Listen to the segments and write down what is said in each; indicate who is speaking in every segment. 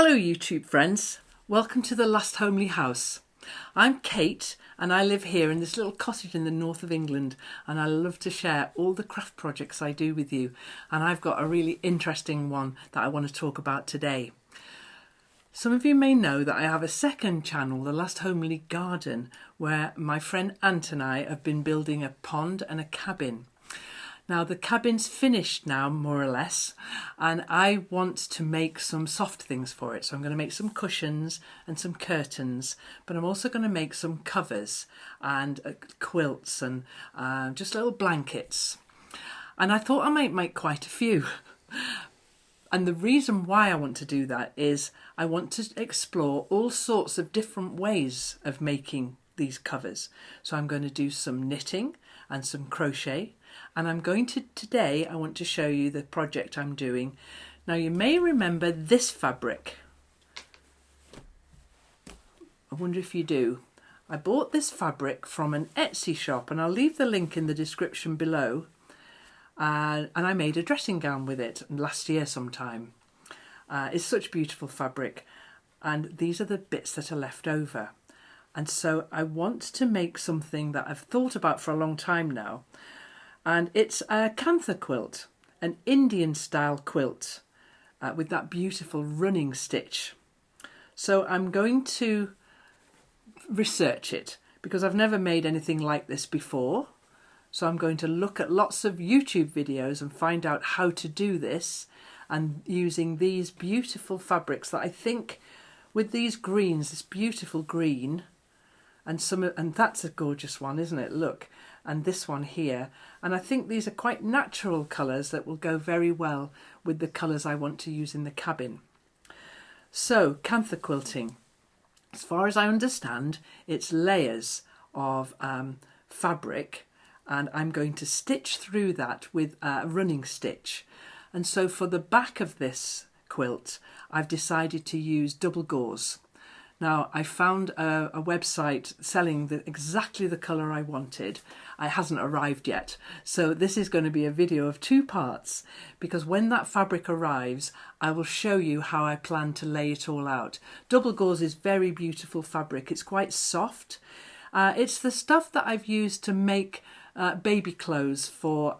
Speaker 1: Hello YouTube friends, welcome to the Last Homely House. I'm Kate and I live here in this little cottage in the north of England, and I love to share all the craft projects I do with you, and I've got a really interesting one that I want to talk about today. Some of you may know that I have a second channel, The Last Homely Garden, where my friend Ant and I have been building a pond and a cabin. Now the cabin's finished now, more or less, and I want to make some soft things for it. So I'm going to make some cushions and some curtains, but I'm also going to make some covers and quilts and just little blankets. And I thought I might make quite a few. And the reason why I want to do that is I want to explore all sorts of different ways of making these covers. So I'm going to do some knitting and some crochet. And I'm going to, today, I want to show you the project I'm doing. Now you may remember this fabric. I wonder if you do. I bought this fabric from an Etsy shop, and I'll leave the link in the description below. And I made a dressing gown with it last year sometime. It's such beautiful fabric, and these are the bits that are left over. And so I want to make something that I've thought about for a long time now. And it's a KANTHA quilt, an Indian style quilt with that beautiful running stitch. So I'm going to research it because I've never made anything like this before. So I'm going to look at lots of YouTube videos and find out how to do this, and using these beautiful fabrics that I think with these greens, this beautiful green, and that's a gorgeous one, isn't it? Look. And this one here, and I think these are quite natural colours that will go very well with the colours I want to use in the cabin. So KANTHA quilting, as far as I understand, it's layers of fabric, and I'm going to stitch through that with a running stitch. And so for the back of this quilt I've decided to use double gauze. Now, I found a website selling exactly the colour I wanted. It hasn't arrived yet. So this is going to be a video of two parts, because when that fabric arrives, I will show you how I plan to lay it all out. Double gauze is very beautiful fabric. It's quite soft. It's the stuff that I've used to make baby clothes for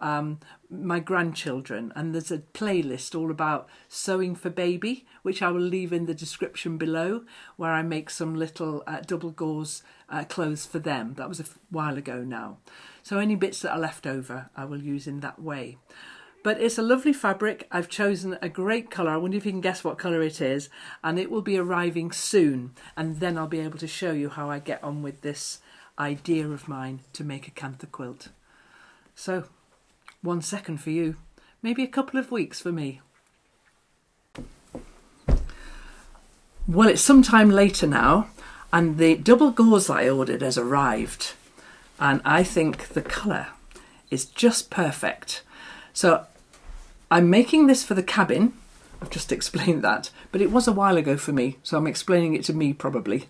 Speaker 1: my grandchildren, and there's a playlist all about sewing for baby, which I will leave in the description below, where I make some little double gauze clothes for them. That was a while ago now. So any bits that are left over I will use in that way. But it's a lovely fabric. I've chosen a great colour. I wonder if you can guess what colour it is, and it will be arriving soon, and then I'll be able to show you how I get on with this idea of mine to make a KANTHA quilt. So 1 second for you, maybe a couple of weeks for me. Well, it's sometime later now, and the double gauze I ordered has arrived, and I think the colour is just perfect. So I'm making this for the cabin. I've just explained that, but it was a while ago for me, so I'm explaining it to me probably.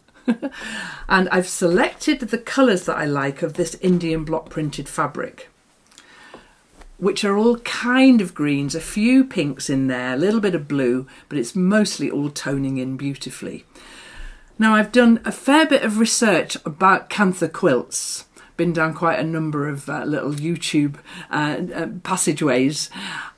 Speaker 1: And I've selected the colours that I like of this Indian block printed fabric, which are all kind of greens, a few pinks in there, a little bit of blue, but it's mostly all toning in beautifully. Now, I've done a fair bit of research about KANTHA quilts, been down quite a number of little YouTube passageways,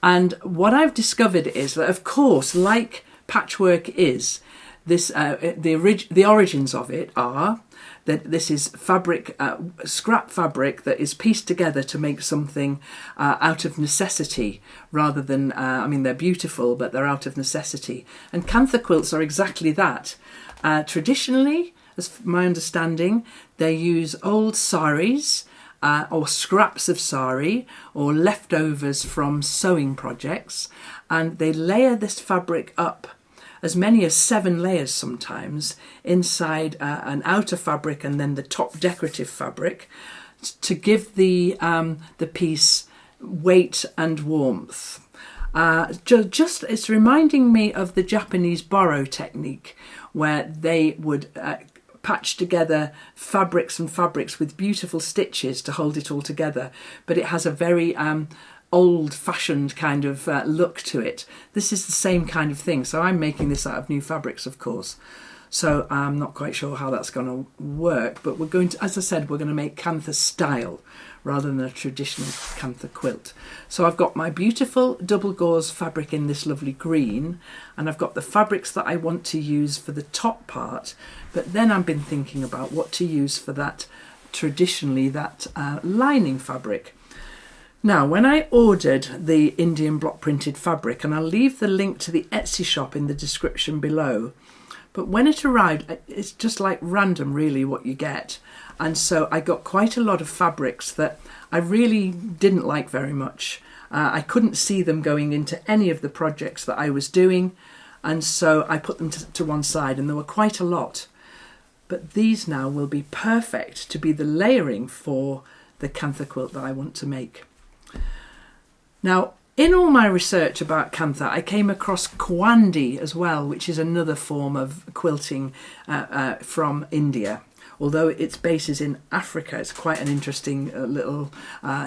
Speaker 1: and what I've discovered is that, of course, like patchwork is, the origins of it are that this is fabric, scrap fabric that is pieced together to make something out of necessity, rather than, I mean, they're beautiful, but they're out of necessity. And KANTHA quilts are exactly that. Traditionally, as my understanding, they use old saris or scraps of sari or leftovers from sewing projects, and they layer this fabric up, as many as 7 layers sometimes, inside an outer fabric and then the top decorative fabric, to give the piece weight and warmth. Just it's reminding me of the Japanese borrow technique, where they would patch together fabrics and fabrics with beautiful stitches to hold it all together, but it has a very old-fashioned kind of look to it. This is the same kind of thing. So I'm making this out of new fabrics, of course. So I'm not quite sure how that's going to work, but we're going to, as I said, we're going to make Kantha style rather than a traditional Kantha quilt. So I've got my beautiful double gauze fabric in this lovely green, and I've got the fabrics that I want to use for the top part, but then I've been thinking about what to use for that, traditionally that lining fabric. Now, when I ordered the Indian block printed fabric, and I'll leave the link to the Etsy shop in the description below, but when it arrived, it's just like random really what you get. And so I got quite a lot of fabrics that I really didn't like very much. I couldn't see them going into any of the projects that I was doing. And so I put them to one side, and there were quite a lot. But these now will be perfect to be the layering for the Kantha quilt that I want to make. Now, in all my research about Kantha, I came across Kwandi as well, which is another form of quilting from India. Although its base is in Africa, it's quite an interesting little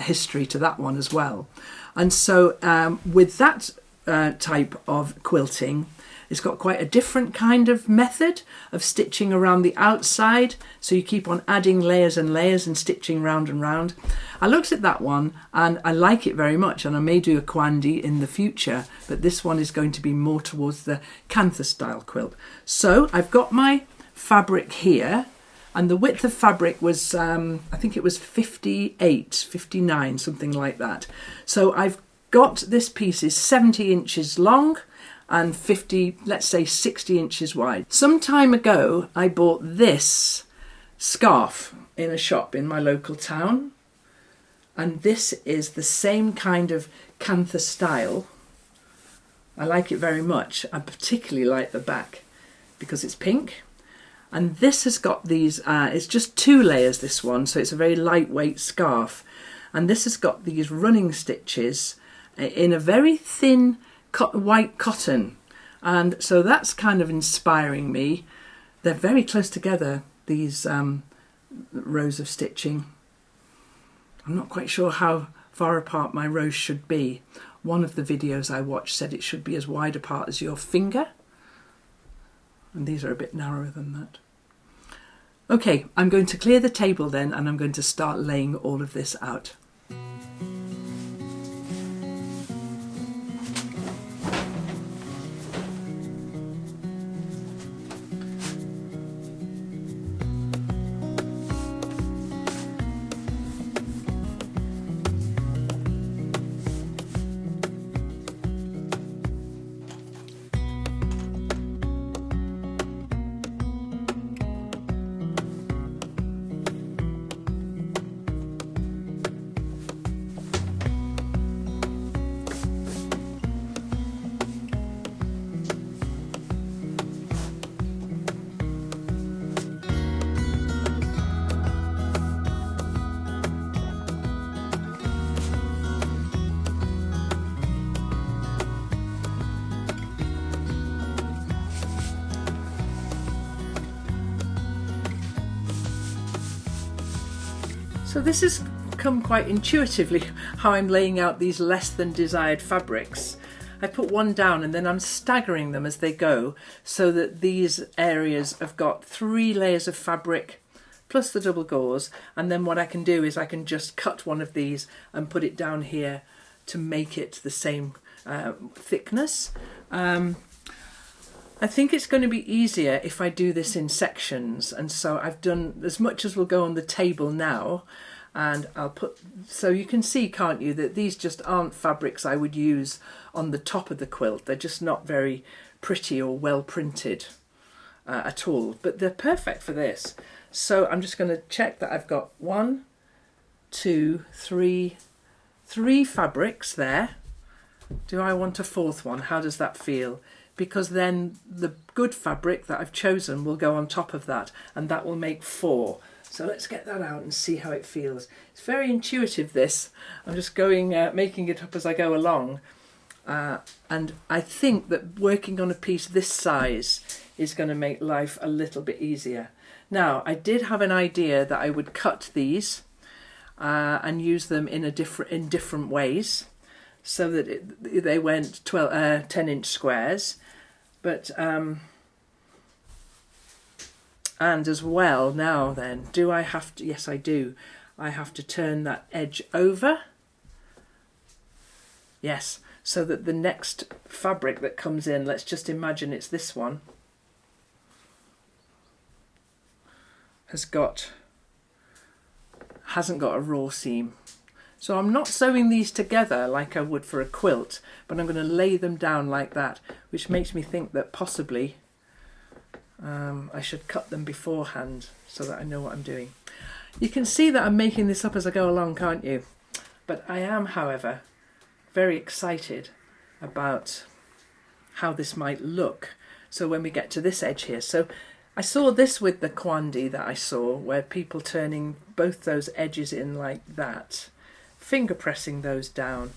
Speaker 1: history to that one as well. And so with that type of quilting, it's got quite a different kind of method of stitching around the outside. So you keep on adding layers and layers and stitching round and round. I looked at that one and I like it very much, and I may do a Kwandi in the future, but this one is going to be more towards the Kantha style quilt. So I've got my fabric here, and the width of fabric was, I think it was 58, 59, something like that. So I've got this piece is 70 inches long and 50, let's say 60 inches wide. Some time ago, I bought this scarf in a shop in my local town. And this is the same kind of Kantha style. I like it very much. I particularly like the back because it's pink. And this has got these, it's just 2 layers, this one. So it's a very lightweight scarf. And this has got these running stitches in a very thin white cotton, and so that's kind of inspiring me. They're very close together, these rows of stitching. I'm not quite sure how far apart my rows should be. One of the videos I watched said it should be as wide apart as your finger, and these are a bit narrower than that. Okay, I'm going to clear the table then, and I'm going to start laying all of this out. So this has come quite intuitively, how I'm laying out these less than desired fabrics. I put one down and then I'm staggering them as they go, so that these areas have got 3 layers of fabric plus the double gauze, and then what I can do is I can just cut one of these and put it down here to make it the same thickness. I think it's going to be easier if I do this in sections, and so I've done as much as will go on the table now, and I'll put, so you can see, can't you, that these just aren't fabrics I would use on the top of the quilt. They're just not very pretty or well printed at all, but they're perfect for this. So I'm just going to check that I've got 1, 2, 3 fabrics there. Do I want a 4th one? How does that feel? Because then the good fabric that I've chosen will go on top of that, and that will make 4. So let's get that out and see how it feels. It's very intuitive, this. I'm just going, making it up as I go along. And I think that working on a piece this size is going to make life a little bit easier. Now, I did have an idea that I would cut these and use them in different ways. so that they went 10-inch squares, but and as well, now then, do I have to, yes I do, I have to turn that edge over, yes, so that the next fabric that comes in, let's just imagine it's this one, hasn't got a raw seam. So I'm not sewing these together like I would for a quilt, but I'm going to lay them down like that, which makes me think that possibly I should cut them beforehand so that I know what I'm doing. You can see that I'm making this up as I go along, can't you? But I am, however, very excited about how this might look. So when we get to this edge here, so I saw this with the Kwandi that I saw, where people turning both those edges in like that, finger pressing those down.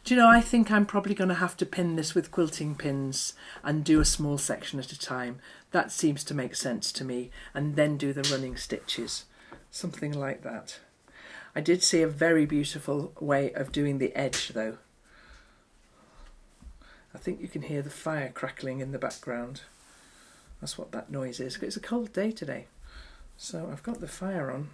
Speaker 1: Do you know, I think I'm probably going to have to pin this with quilting pins and do a small section at a time. That seems to make sense to me, and then do the running stitches, something like that. I did see a very beautiful way of doing the edge though. I think you can hear the fire crackling in the background. That's what that noise is. It's a cold day today, so I've got the fire on.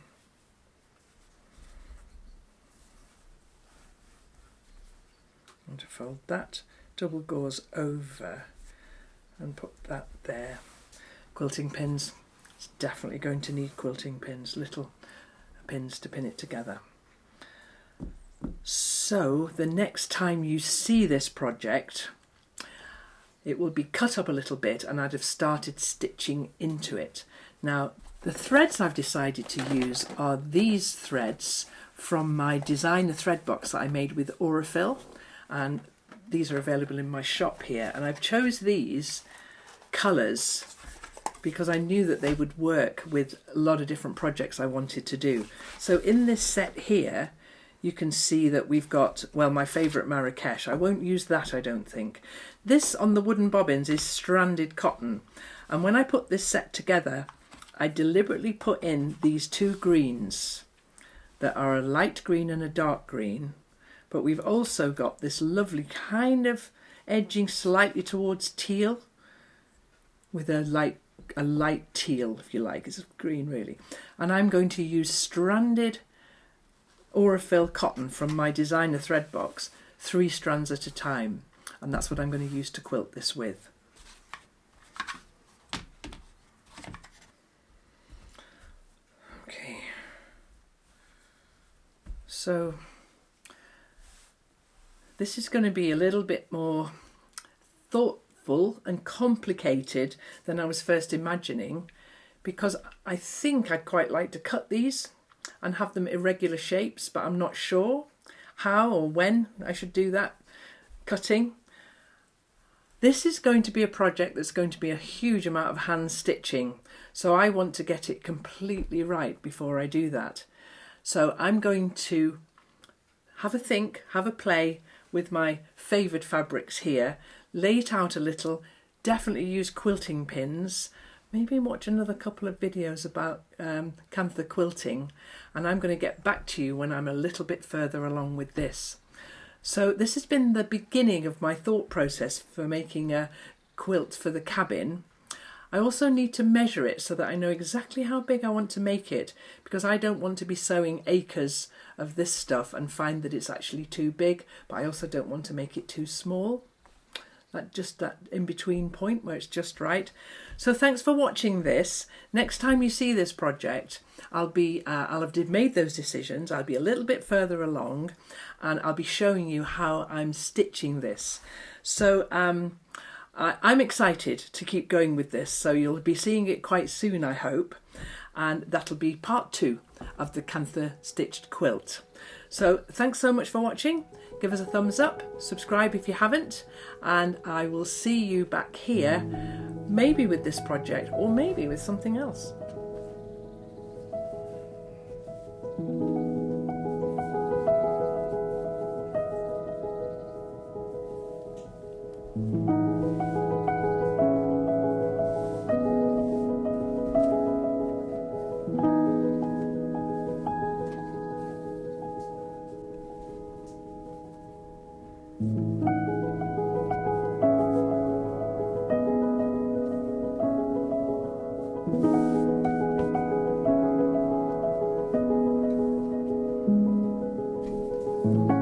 Speaker 1: I'm going to fold that double gauze over and put that there. Quilting pins. It's definitely going to need quilting pins, little pins to pin it together. So the next time you see this project, it will be cut up a little bit and I'd have started stitching into it. Now, the threads I've decided to use are these threads from my designer thread box that I made with Aurifil, and these are available in my shop here. And I've chose these colours because I knew that they would work with a lot of different projects I wanted to do. So in this set here, you can see that we've got, well, my favourite Marrakesh. I won't use that, I don't think. This on the wooden bobbins is stranded cotton. And when I put this set together, I deliberately put in these two greens that are a light green and a dark green. But we've also got this lovely kind of edging slightly towards teal with a light teal, if you like. It's green really. And I'm going to use stranded Aurifil cotton from my designer thread box, 3 strands at a time, and that's what I'm going to use to quilt this with. Okay, so this is going to be a little bit more thoughtful and complicated than I was first imagining, because I think I'd quite like to cut these and have them irregular shapes, but I'm not sure how or when I should do that cutting. This is going to be a project that's going to be a huge amount of hand stitching, so I want to get it completely right before I do that. So I'm going to have a think, have a play with my favoured fabrics here, lay it out a little, definitely use quilting pins, maybe watch another couple of videos about KANTHA Quilting, and I'm going to get back to you when I'm a little bit further along with this. So this has been the beginning of my thought process for making a quilt for the cabin. I also need to measure it so that I know exactly how big I want to make it, because I don't want to be sewing acres of this stuff and find that it's actually too big, but I also don't want to make it too small. Just that in-between point where it's just right. So thanks for watching this. Next time you see this project, I'll have made those decisions. I'll be a little bit further along, and I'll be showing you how I'm stitching this. So I'm excited to keep going with this. So you'll be seeing it quite soon, I hope. And that'll be part 2 of the KANTHA stitched quilt. So thanks so much for watching. Give us a thumbs up, subscribe if you haven't, and I will see you back here, maybe with this project or maybe with something else. you.